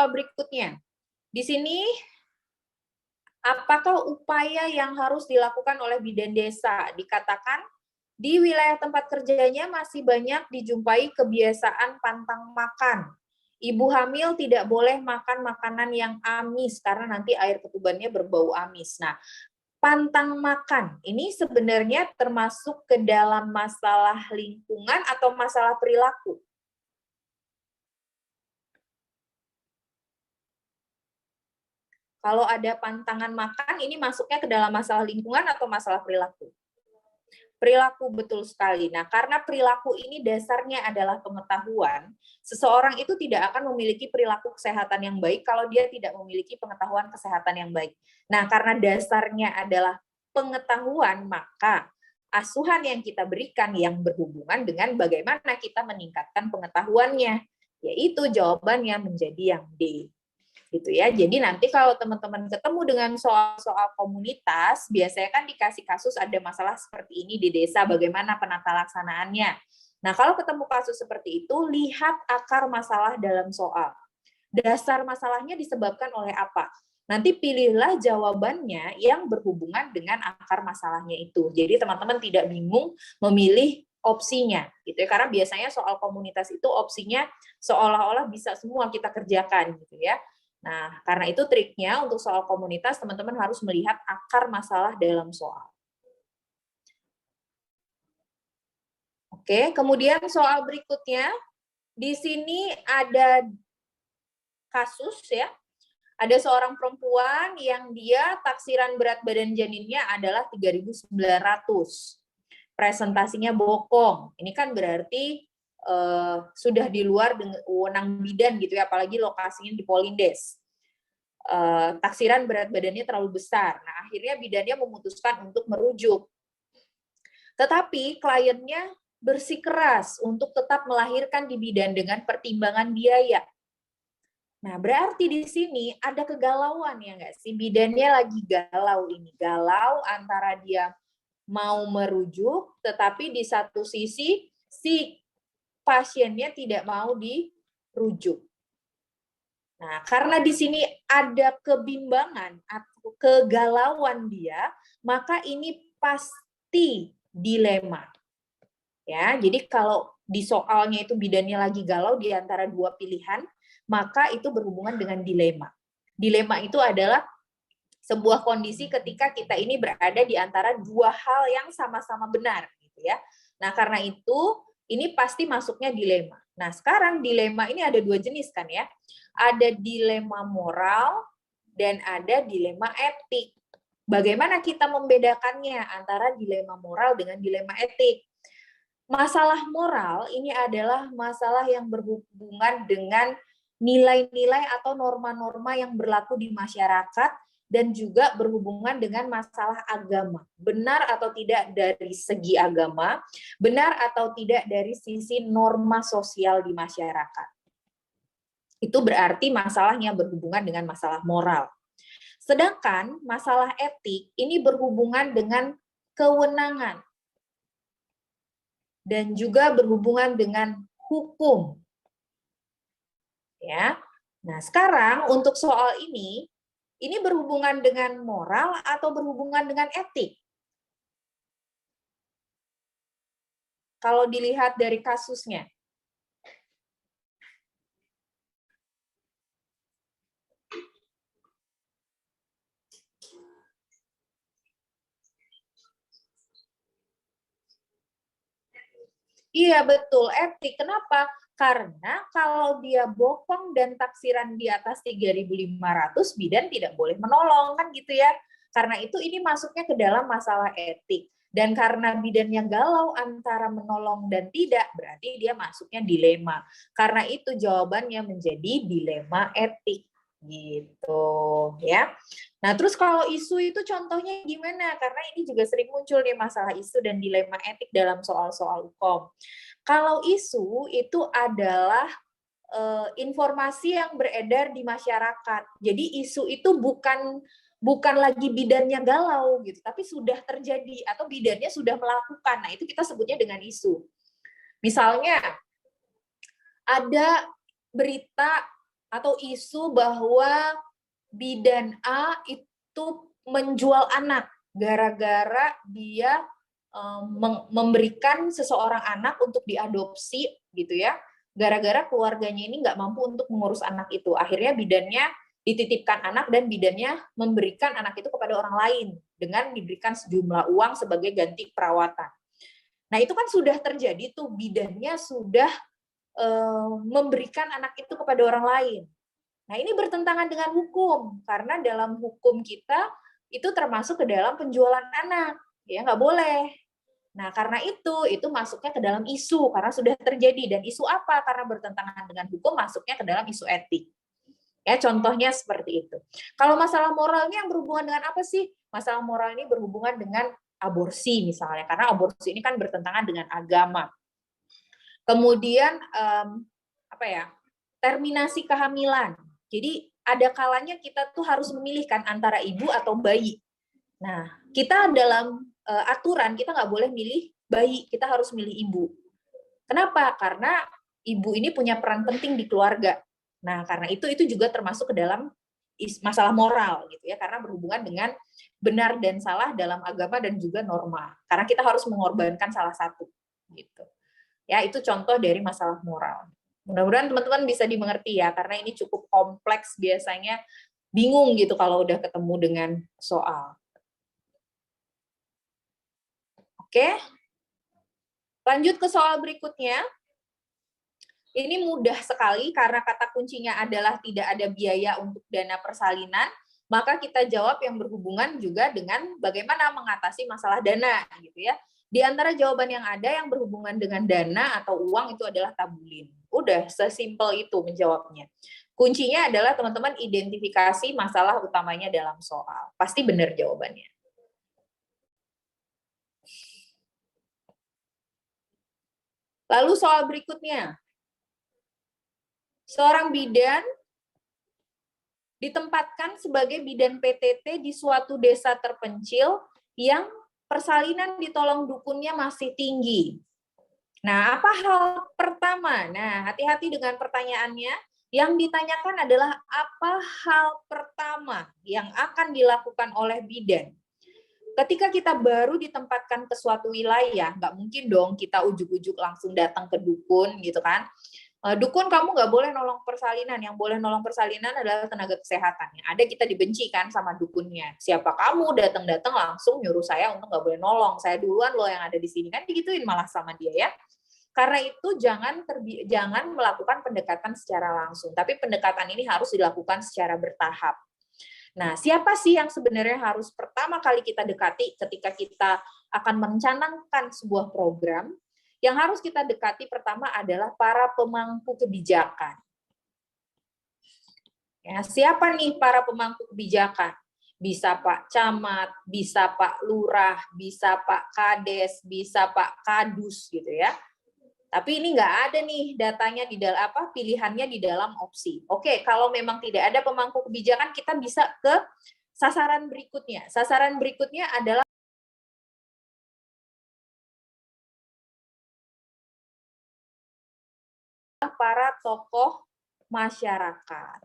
soal berikutnya. Di sini, apakah upaya yang harus dilakukan oleh bidan desa? Dikatakan, di wilayah tempat kerjanya masih banyak dijumpai kebiasaan pantang makan. Ibu hamil tidak boleh makan makanan yang amis karena nanti air ketubannya berbau amis. Nah, pantang makan ini sebenarnya termasuk ke dalam masalah lingkungan atau masalah perilaku? Kalau ada pantangan makan, ini masuknya ke dalam masalah lingkungan atau masalah perilaku? Perilaku, betul sekali. Nah, karena perilaku ini dasarnya adalah pengetahuan, seseorang itu tidak akan memiliki perilaku kesehatan yang baik kalau dia tidak memiliki pengetahuan kesehatan yang baik. Nah, karena dasarnya adalah pengetahuan, maka asuhan yang kita berikan yang berhubungan dengan bagaimana kita meningkatkan pengetahuannya, yaitu jawabannya menjadi yang D. Gitu ya. Jadi nanti kalau teman-teman ketemu dengan soal-soal komunitas, biasanya kan dikasih kasus ada masalah seperti ini di desa, bagaimana penata laksanaannya. Nah, kalau ketemu kasus seperti itu, lihat akar masalah dalam soal. Dasar masalahnya disebabkan oleh apa? Nanti pilihlah jawabannya yang berhubungan dengan akar masalahnya itu. Jadi teman-teman tidak bingung memilih opsinya, gitu ya. Karena biasanya soal komunitas itu opsinya seolah-olah bisa semua kita kerjakan, gitu ya. Nah, karena itu triknya untuk soal komunitas, teman-teman harus melihat akar masalah dalam soal. Oke, kemudian soal berikutnya, di sini ada kasus ya, ada seorang perempuan yang dia taksiran berat badan janinnya adalah 3.900. Presentasinya bokong. Ini kan berarti sudah di luar wewenang bidan gitu ya, apalagi lokasinya di Polindes. Taksiran berat badannya terlalu besar. Nah, akhirnya bidannya memutuskan untuk merujuk. Tetapi kliennya bersikeras untuk tetap melahirkan di bidan dengan pertimbangan biaya. Nah, berarti di sini ada kegalauan ya nggak sih? Bidannya lagi galau ini. Galau antara dia mau merujuk, tetapi di satu sisi si pasiennya tidak mau dirujuk. Nah, karena di sini ada kebimbangan atau kegalauan dia, maka ini pasti dilema. Ya, jadi kalau di soalnya itu bidannya lagi galau di antara dua pilihan, maka itu berhubungan dengan dilema. Dilema itu adalah sebuah kondisi ketika kita ini berada di antara dua hal yang sama-sama benar, gitu ya. Nah, karena itu ini pasti masuknya dilema. Nah, sekarang dilema ini ada dua jenis kan ya. Ada dilema moral dan ada dilema etik. Bagaimana kita membedakannya antara dilema moral dengan dilema etik? Masalah moral ini adalah masalah yang berhubungan dengan nilai-nilai atau norma-norma yang berlaku di masyarakat dan juga berhubungan dengan masalah agama. Benar atau tidak dari segi agama, benar atau tidak dari sisi norma sosial di masyarakat. Itu berarti masalahnya berhubungan dengan masalah moral. Sedangkan masalah etik ini berhubungan dengan kewenangan dan juga berhubungan dengan hukum. Ya. Nah, sekarang untuk soal ini berhubungan dengan moral atau berhubungan dengan etik? Kalau dilihat dari kasusnya. Iya, betul, etik. Kenapa? Karena kalau dia bokong dan taksiran di atas 3.500, bidan tidak boleh menolong, kan gitu ya. Karena itu ini masuknya ke dalam masalah etik. Dan karena bidannya galau antara menolong dan tidak, berarti dia masuknya dilema. Karena itu jawabannya menjadi dilema etik. Gitu ya. Nah, terus kalau isu itu contohnya gimana? Karena ini juga sering muncul nih masalah isu dan dilema etik dalam soal-soal hukum. Kalau isu itu adalah informasi yang beredar di masyarakat. Jadi isu itu bukan lagi bidannya galau gitu, tapi sudah terjadi atau bidannya sudah melakukan. Nah, itu kita sebutnya dengan isu. Misalnya ada berita atau isu bahwa bidan A itu menjual anak gara-gara dia memberikan seseorang anak untuk diadopsi gitu ya, gara-gara keluarganya ini nggak mampu untuk mengurus anak itu. Akhirnya bidannya dititipkan anak dan bidannya memberikan anak itu kepada orang lain dengan diberikan sejumlah uang sebagai ganti perawatan. Nah itu kan sudah terjadi tuh, bidannya sudah memberikan anak itu kepada orang lain. Nah ini bertentangan dengan hukum, karena dalam hukum kita itu termasuk ke dalam penjualan anak, ya nggak boleh. Nah, karena itu masuknya ke dalam isu, karena sudah terjadi. Dan isu apa? Karena bertentangan dengan hukum, masuknya ke dalam isu etik. Ya, contohnya seperti itu. Kalau masalah moralnya yang berhubungan dengan apa sih? Masalah moral ini berhubungan dengan aborsi misalnya, karena aborsi ini kan bertentangan dengan agama. Kemudian, terminasi kehamilan. Jadi, ada kalanya kita tuh harus memilihkan antara ibu atau bayi. Nah, kita dalam aturan kita nggak boleh milih bayi, kita harus milih ibu. Kenapa? Karena ibu ini punya peran penting di keluarga. Nah, karena itu juga termasuk ke dalam masalah moral gitu ya, karena berhubungan dengan benar dan salah dalam agama dan juga norma. Karena kita harus mengorbankan salah satu gitu. Ya, itu contoh dari masalah moral. Mudah-mudahan teman-teman bisa dimengerti ya, karena ini cukup kompleks, biasanya bingung gitu kalau udah ketemu dengan soal. Oke, lanjut ke soal berikutnya. Ini mudah sekali karena kata kuncinya adalah tidak ada biaya untuk dana persalinan, maka kita jawab yang berhubungan juga dengan bagaimana mengatasi masalah dana gitu ya. Di antara jawaban yang ada yang berhubungan dengan dana atau uang itu adalah tabulin. Udah sesimpel itu menjawabnya. Kuncinya adalah teman-teman identifikasi masalah utamanya dalam soal. Pasti benar jawabannya. Lalu soal berikutnya. Seorang bidan ditempatkan sebagai bidan PTT di suatu desa terpencil yang persalinan ditolong dukunnya masih tinggi. Nah, apa hal pertama? Nah, hati-hati dengan pertanyaannya. Yang ditanyakan adalah apa hal pertama yang akan dilakukan oleh bidan? Ketika kita baru ditempatkan ke suatu wilayah, nggak mungkin dong kita ujuk-ujuk langsung datang ke dukun gitu kan. Dukun kamu nggak boleh nolong persalinan, yang boleh nolong persalinan adalah tenaga kesehatan. Yang ada kita dibenci kan sama dukunnya. Siapa kamu datang-datang langsung nyuruh saya untuk nggak boleh nolong, saya duluan loh yang ada di sini, kan digituin malah sama dia ya. Karena itu jangan melakukan pendekatan secara langsung, tapi pendekatan ini harus dilakukan secara bertahap. Nah, siapa sih yang sebenarnya harus pertama kali kita dekati ketika kita akan merencanakan sebuah program? Yang harus kita dekati pertama adalah para pemangku kebijakan. Ya, siapa nih para pemangku kebijakan? Bisa Pak Camat, bisa Pak Lurah, bisa Pak Kades, bisa Pak Kadus gitu ya. Tapi ini nggak ada nih datanya di dalam pilihannya di dalam opsi. Oke, kalau memang tidak ada pemangku kebijakan, kita bisa ke sasaran berikutnya. Sasaran berikutnya adalah para tokoh masyarakat.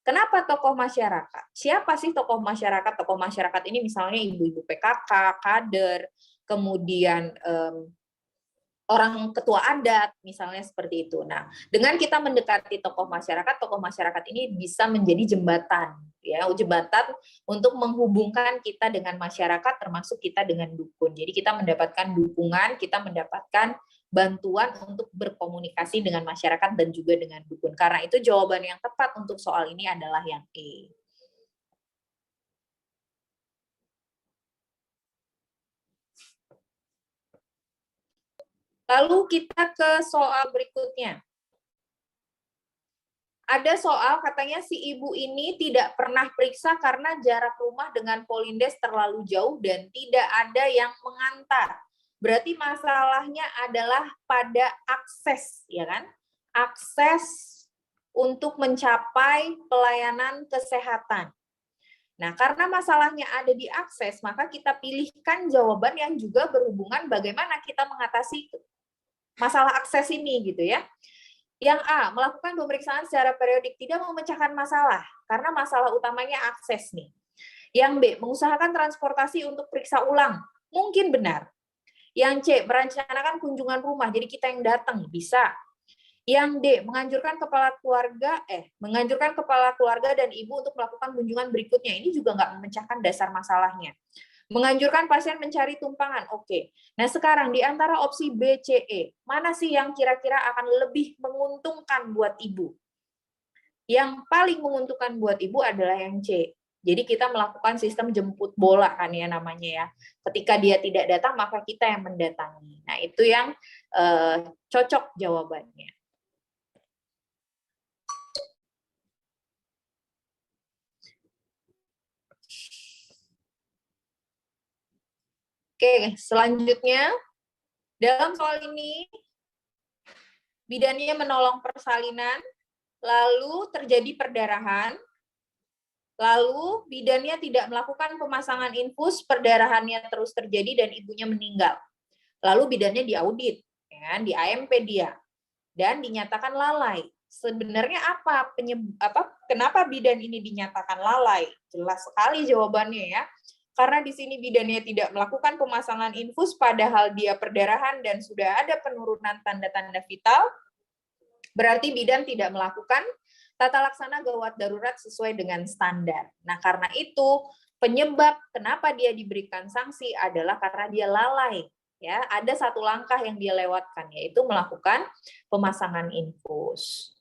Kenapa tokoh masyarakat? Siapa sih tokoh masyarakat? Tokoh masyarakat ini misalnya ibu-ibu PKK, kader, kemudian orang ketua adat, misalnya seperti itu. Nah, dengan kita mendekati tokoh masyarakat ini bisa menjadi jembatan, ya, jembatan untuk menghubungkan kita dengan masyarakat, termasuk kita dengan dukun. Jadi kita mendapatkan dukungan, kita mendapatkan bantuan untuk berkomunikasi dengan masyarakat dan juga dengan dukun. Karena itu jawaban yang tepat untuk soal ini adalah yang E. Lalu kita ke soal berikutnya. Ada soal katanya si ibu ini tidak pernah periksa karena jarak rumah dengan Polindes terlalu jauh dan tidak ada yang mengantar. Berarti masalahnya adalah pada akses, ya kan? Akses untuk mencapai pelayanan kesehatan. Nah, karena masalahnya ada di akses, maka kita pilihkan jawaban yang juga berhubungan bagaimana kita mengatasi masalah akses ini gitu ya. Yang A, melakukan pemeriksaan secara periodik, tidak memecahkan masalah, karena masalah utamanya akses nih. Yang B, mengusahakan transportasi untuk periksa ulang, mungkin benar. Yang C, merencanakan kunjungan rumah, jadi kita yang datang, bisa. Yang D, menganjurkan kepala keluarga dan ibu untuk melakukan kunjungan berikutnya. Ini juga nggak memecahkan dasar masalahnya. Menganjurkan pasien mencari tumpangan. Oke. Nah, sekarang di antara opsi B, C, E, mana sih yang kira-kira akan lebih menguntungkan buat ibu? Yang paling menguntungkan buat ibu adalah yang C. Jadi kita melakukan sistem jemput bola kan ya namanya ya. Ketika dia tidak datang, maka kita yang mendatangi. Nah, itu yang cocok jawabannya. Oke, selanjutnya dalam soal ini bidannya menolong persalinan, lalu terjadi perdarahan, lalu bidannya tidak melakukan pemasangan infus, perdarahannya terus terjadi dan ibunya meninggal. Lalu bidannya diaudit, ya, di AMP dia, dan dinyatakan lalai. Sebenarnya kenapa bidan ini dinyatakan lalai? Jelas sekali jawabannya ya. Karena di sini bidannya tidak melakukan pemasangan infus padahal dia perdarahan dan sudah ada penurunan tanda-tanda vital, berarti bidan tidak melakukan tata laksana gawat darurat sesuai dengan standar. Nah, karena itu penyebab kenapa dia diberikan sanksi adalah karena dia lalai. Ya, ada satu langkah yang dia lewatkan, yaitu melakukan pemasangan infus.